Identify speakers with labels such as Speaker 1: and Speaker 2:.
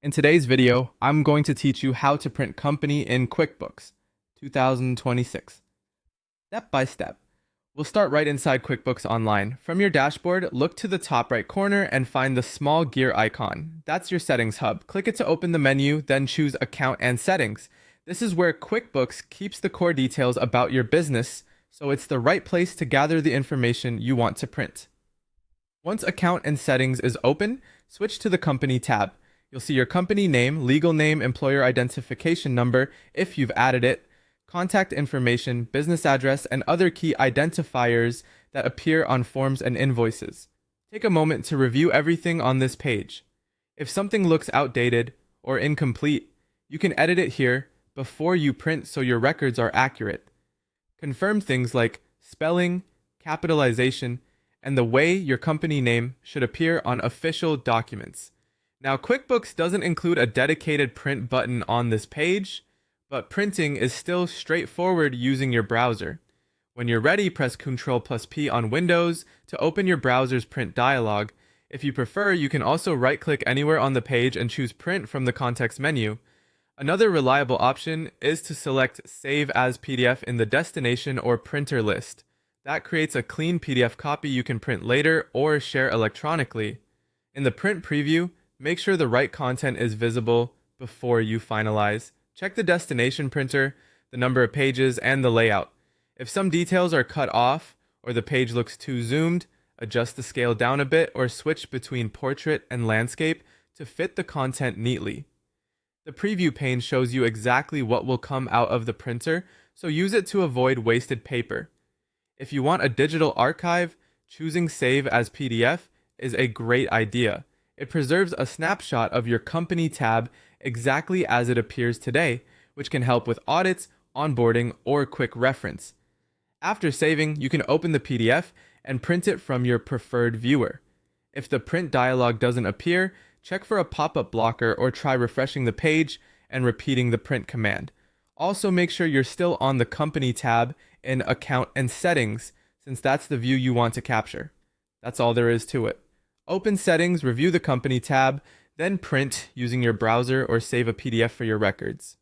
Speaker 1: In today's video, I'm going to teach you how to print company in QuickBooks 2026, step by step. We'll start right inside QuickBooks Online. From your dashboard, look to the top right corner and find the small gear icon. That's your settings hub. Click it to open the menu, then choose Account and Settings. This is where QuickBooks keeps the core details about your business, so it's the right place to gather the information you want to print. Once Account and Settings is open, switch to the Company tab. You'll see your company name, legal name, employer identification number if you've added it, contact information, business address, and other key identifiers that appear on forms and invoices. Take a moment to review everything on this page. If something looks outdated or incomplete, you can edit it here before you print so your records are accurate. Confirm things like spelling, capitalization, and the way your company name should appear on official documents. Now, QuickBooks doesn't include a dedicated print button on this page, but printing is still straightforward using your browser. When you're ready, press Ctrl+P on Windows to open your browser's print dialog. If you prefer, you can also right-click anywhere on the page and choose Print from the context menu. Another reliable option is to select Save as PDF in the destination or printer list. That creates a clean PDF copy you can print later or share electronically. In the print preview, make sure the right content is visible before you finalize. Check the destination printer, the number of pages, and the layout. If some details are cut off or the page looks too zoomed, adjust the scale down a bit or switch between portrait and landscape to fit the content neatly. The preview pane shows you exactly what will come out of the printer, so use it to avoid wasted paper. If you want a digital archive, choosing Save as PDF is a great idea. It preserves a snapshot of your company tab exactly as it appears today, which can help with audits, onboarding, or quick reference. After saving, you can open the PDF and print it from your preferred viewer. If the print dialog doesn't appear, check for a pop-up blocker or try refreshing the page and repeating the print command. Also, make sure you're still on the Company tab in Account and Settings, since that's the view you want to capture. That's all there is to it. Open Settings, review the Company tab, then print using your browser or save a PDF for your records.